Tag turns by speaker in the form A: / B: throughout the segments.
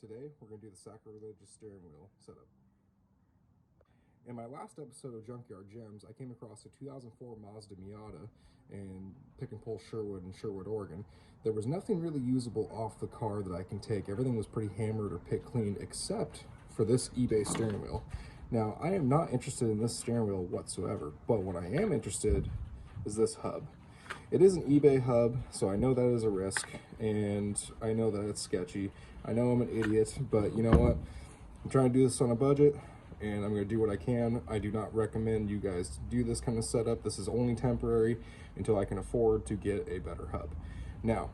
A: Today, we're going to do the Sacrilegious steering wheel setup. In my last episode of Junkyard Gems, I came across a 2004 Mazda Miata in Pick and Pull Sherwood in Sherwood, Oregon. There was nothing really usable off the car that I can take. Everything was pretty hammered or pick cleaned except for this eBay steering wheel. Now, I am not interested in this steering wheel whatsoever, but what I am interested is this hub. It is an eBay hub, so I know that is a risk, and I know that it's sketchy. I know I'm an idiot, but you know what? I'm trying to do this on a budget, and I'm going to do what I can. I do not recommend you guys do this kind of setup. This is only temporary until I can afford to get a better hub. Now,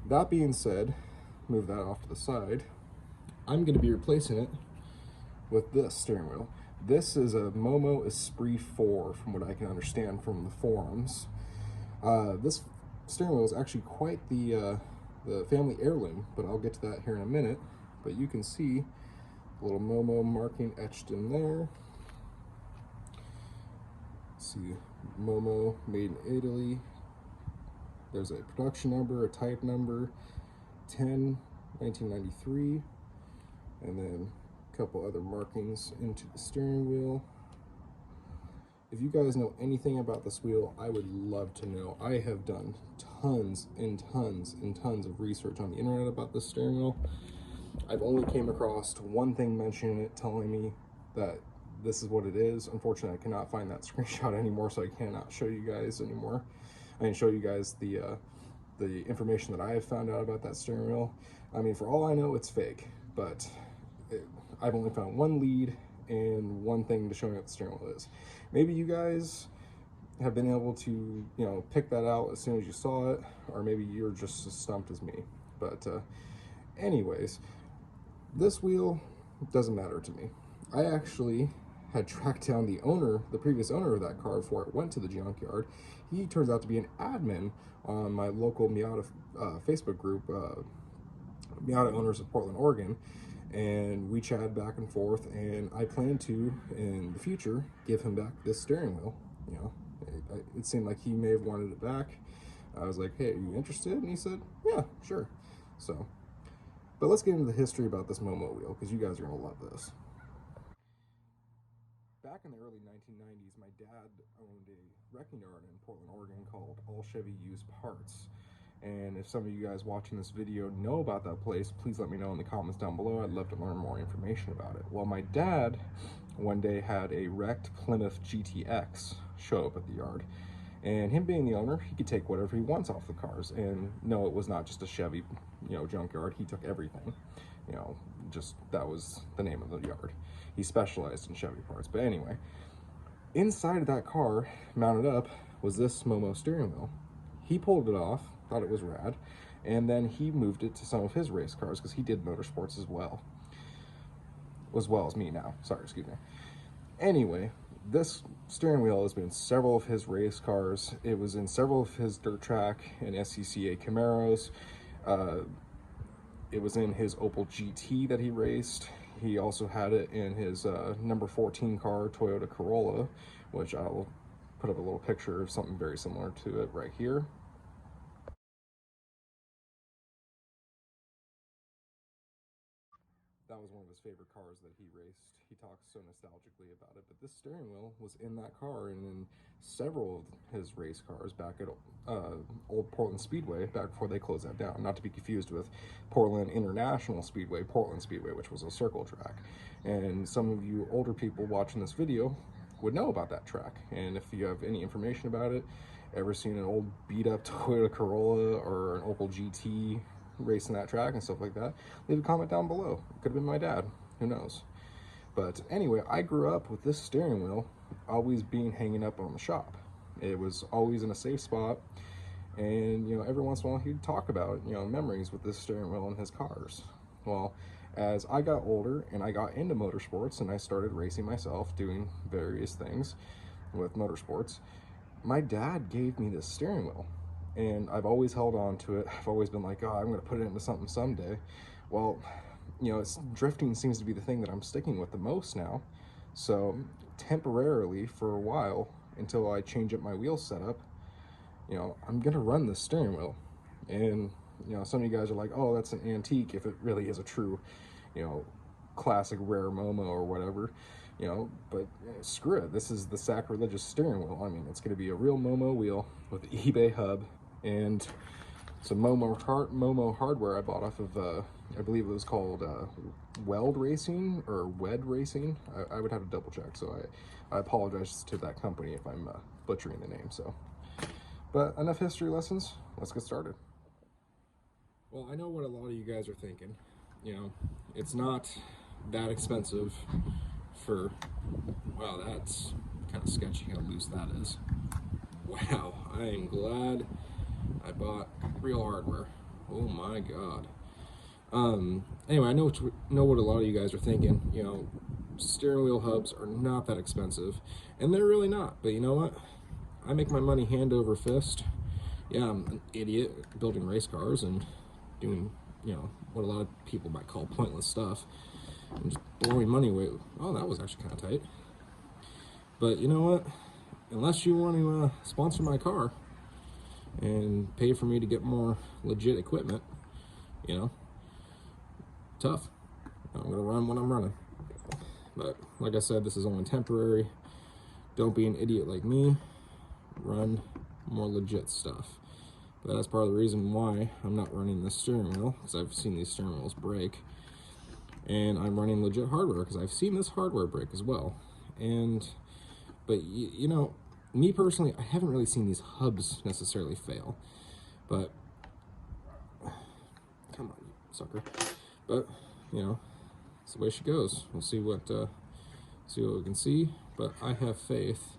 A: that being said, move that off to the side. I'm going to be replacing it with this steering wheel. This is a Momo Esprit 4, from what I can understand from the forums. This steering wheel is actually quite the family heirloom, but I'll get to that here in a minute. But you can see a little Momo marking etched in there. See, Momo, made in Italy. There's a production number, a type number, 10, 1993, and then a couple other markings into the steering wheel. If you guys know anything about this wheel, I would love to know. I have done tons and tons and tons of research on the internet about this steering wheel. I've only came across one thing mentioning it, telling me that this is what it is. Unfortunately, I cannot find that screenshot anymore, so I cannot show you guys anymore. I can show you guys the information that I have found out about that steering wheel. I mean, for all I know, it's fake, but I've only found one lead and one thing to show me what the steering wheel is. Maybe you guys have been able to, pick that out as soon as you saw it, or maybe you're just as stumped as me. But anyways, this wheel doesn't matter to me. I actually had tracked down the previous owner of that car before it went to the junkyard. He turns out to be an admin on my local Miata Facebook group, Miata Owners of Portland, Oregon. And we chatted back and forth, and I plan to, in the future, give him back this steering wheel. It seemed like he may have wanted it back. I was like, hey, are you interested? And he said, yeah, sure. So, but let's get into the history about this Momo wheel, because you guys are going to love this. Back in the early 1990s, my dad owned a wrecking yard in Portland, Oregon called All Chevy Used Parts. And if some of you guys watching this video know about that place, please let me know in the comments down below. I'd love to learn more information about it. Well, my dad one day had a wrecked Plymouth GTX show up at the yard. And him being the owner, he could take whatever he wants off the cars. And no, it was not just a Chevy, junkyard. He took everything. Just that was the name of the yard. He specialized in Chevy parts. But anyway, inside of that car, mounted up, was this Momo steering wheel. He pulled it off, thought it was rad, and then he moved it to some of his race cars because he did motorsports as well as me now. Sorry, excuse me. Anyway, this steering wheel has been in several of his race cars. It was in several of his dirt track and SCCA Camaros. It was in his Opel GT that he raced. He also had it in his number 14 car, Toyota Corolla, which I'll put up a little picture of something very similar to it right here. That was one of his favorite cars that he raced. He talks so nostalgically about it, but this steering wheel was in that car and in several of his race cars back at Old Portland Speedway, back before they closed that down. Not to be confused with Portland International Speedway, Portland Speedway, which was a circle track. And some of you older people watching this video would know about that track. And if you have any information about it, ever seen an old beat up Toyota Corolla or an Opel GT racing that track and stuff like that, leave a comment down below. It could have been my dad, who knows. But anyway, I grew up with this steering wheel always being hanging up on the shop. It was always in a safe spot, and every once in a while he'd talk about memories with this steering wheel in his cars. Well, as I got older and I got into motorsports and I started racing myself, doing various things with motorsports, my dad gave me this steering wheel. And I've always held on to it. I've always been like, oh, I'm going to put it into something someday. Well, drifting seems to be the thing that I'm sticking with the most now. So temporarily, for a while, until I change up my wheel setup, I'm going to run this steering wheel. And you know, some of you guys are like, oh, that's an antique if it really is a true, you know, classic rare Momo or whatever, you know, but screw it. This is the Sacrilegious steering wheel. I mean, it's going to be a real Momo wheel with eBay hub and some Momo hardware I bought off of, I believe it was called Weld Racing or Wed Racing. I would have to double check, so I apologize to that company if I'm butchering the name. So, but enough history lessons. Let's get started. Well, I know what a lot of you guys are thinking. You know, it's not that expensive for, wow, that's kind of sketchy how loose that is. Wow, I am glad I bought real hardware. Oh my God. Anyway, I know what a lot of you guys are thinking. You know, steering wheel hubs are not that expensive, and they're really not. But you know what? I make my money hand over fist. Yeah, I'm an idiot building race cars and doing, you know, what a lot of people might call pointless stuff and just blowing money away. Oh, that was actually kind of tight. But you know what? Unless you want to sponsor my car and pay for me to get more legit equipment, you know, tough. I'm gonna run when I'm running. But like I said, this is only temporary. Don't be an idiot like me. Run more legit stuff. But that's part of the reason why I'm not running this steering wheel, because I've seen these steering wheels break. And I'm running legit hardware because I've seen this hardware break as well. But you know, me personally, I haven't really seen these hubs necessarily fail. But come on, you sucker. But you know, it's the way she goes. We'll see what we can see. But I have faith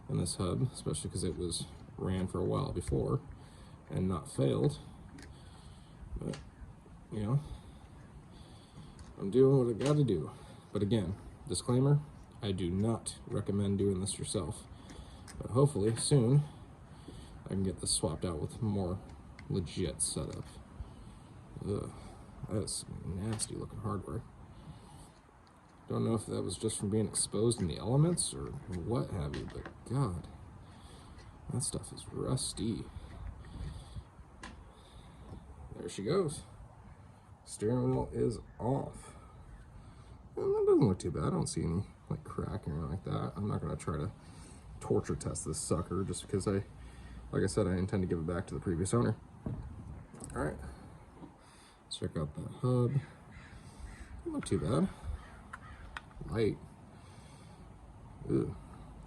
A: in this hub, especially because it was ran for a while before and not failed. But you know, I'm doing what I got to do. But again, disclaimer: I do not recommend doing this yourself. But hopefully soon I can get this swapped out with more legit setup. Ugh, that's nasty looking hardware. Don't know if that was just from being exposed in the elements or what have you, but God, that stuff is rusty. There she goes. Steering wheel is off. And that doesn't look too bad. I don't see any like cracking or anything like that. I'm not gonna try to torture test this sucker just because like I said, I intend to give it back to the previous owner. All right, let's check out the hub. Doesn't look too bad. Light. Ew.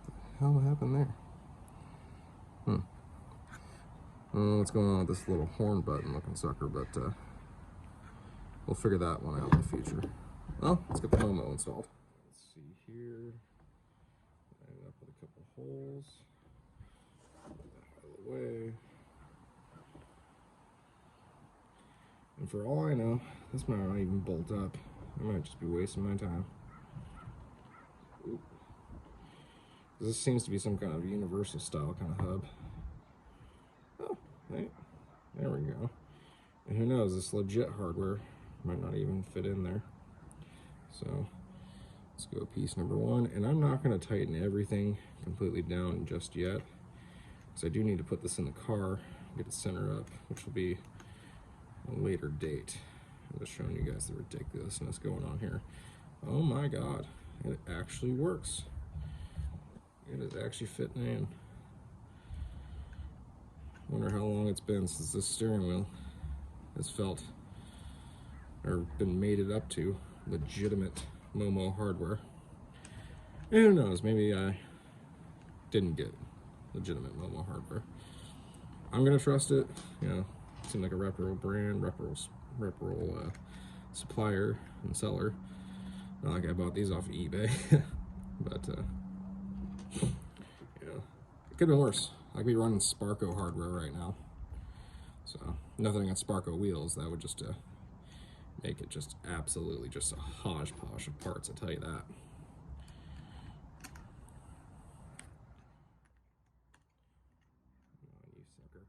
A: What the hell happened there? I don't know what's going on with this little horn button looking sucker, but we'll figure that one out in the future. Well, let's get the Momo installed. Let's see here. Line it up with a couple holes. Get that out of the way. And for all I know, this might not even bolt up. I might just be wasting my time. Oop. This seems to be some kind of universal style kind of hub. Oh, right. There we go. And who knows, this legit hardware might not even fit in there. So let's go piece number one. And I'm not going to tighten everything completely down just yet, because I do need to put this in the car, get it centered up, which will be a later date. I'm just showing you guys the ridiculousness going on here. Oh my God, it actually works. It is actually fitting in. Wonder how long it's been since this steering wheel has felt or been mated up to legitimate Momo hardware. And who knows, maybe I didn't get legitimate Momo hardware. I'm gonna trust it. You know, it seemed like a reputable brand, reputable supplier and seller. Not like I bought these off of eBay, but you know, it could have been worse. I could be running Sparco hardware right now. So nothing against Sparco wheels. That would just make it just absolutely just a hodgepodge of parts. I tell you that. Come on, you sucker!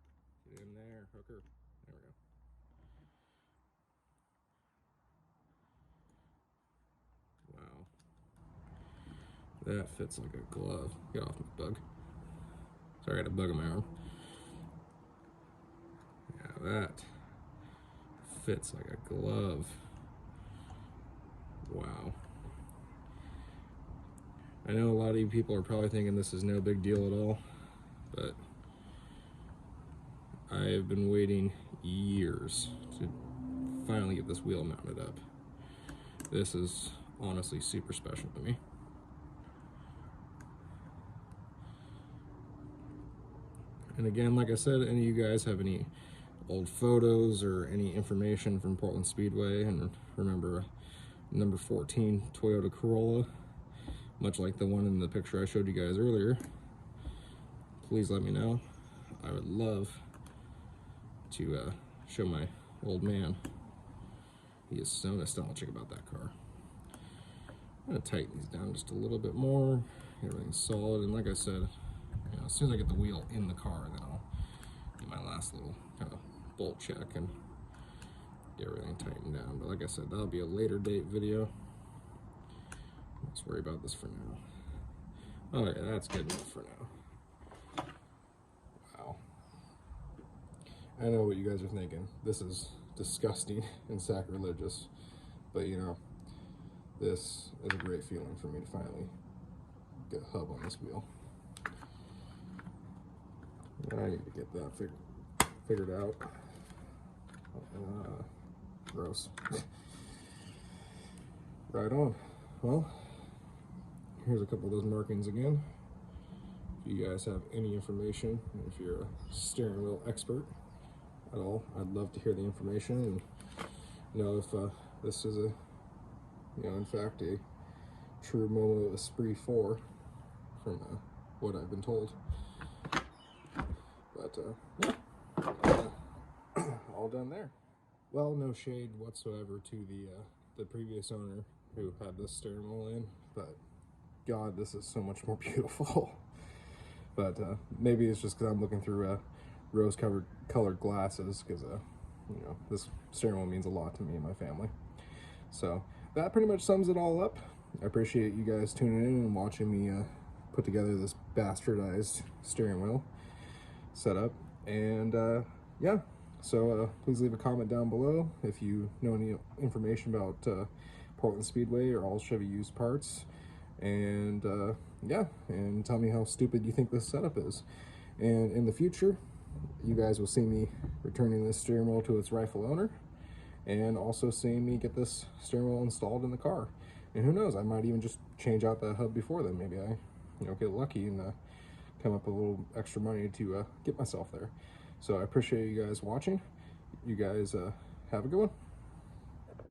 A: Get in there, hooker. There we go. Wow. That fits like a glove. Get off my bug. Sorry, I had a bug in my arm. Yeah, that fits like a glove. Wow. I know a lot of you people are probably thinking this is no big deal at all, but I have been waiting years to finally get this wheel mounted up. This is honestly super special to me. And again, like I said, any of you guys have any old photos or any information from Portland Speedway, and remember number 14 Toyota Corolla, much like the one in the picture I showed you guys earlier, please let me know. I would love to show my old man. He is so nostalgic about that car. I'm gonna tighten these down just a little bit more. Everything's solid, and like I said, you know, as soon as I get the wheel in the car, then I'll do my last little kind of bolt check and get everything tightened down. But like I said, that'll be a later date video. Let's worry about this for now. Okay, that's good enough for now. Wow. I know what you guys are thinking. This is disgusting and sacrilegious, but you know, this is a great feeling for me to finally get a hub on this wheel. I need to get that figured out. Gross. Right on. Well, here's a couple of those markings again. If you guys have any information, if you're a steering wheel expert at all, I'd love to hear the information and know if this is a, you know, in fact, a true Momo Esprit 4 from what I've been told. But yeah, all done there. Well, no shade whatsoever to the previous owner who had this steering wheel in, but God, this is so much more beautiful. But maybe it's just because I'm looking through rose-colored glasses, because you know, this steering wheel means a lot to me and my family. So that pretty much sums it all up. I appreciate you guys tuning in and watching me put together this bastardized steering wheel setup. And yeah, so please leave a comment down below if you know any information about Portland Speedway or all Chevy used parts. And yeah, and tell me how stupid you think this setup is. And in the future, you guys will see me returning this steering wheel to its rightful owner, and also seeing me get this steering wheel installed in the car. And who knows, I might even just change out that hub before then. Maybe I, you know, get lucky and come up with a little extra money to get myself there. So I appreciate you guys watching. You guys have a good one.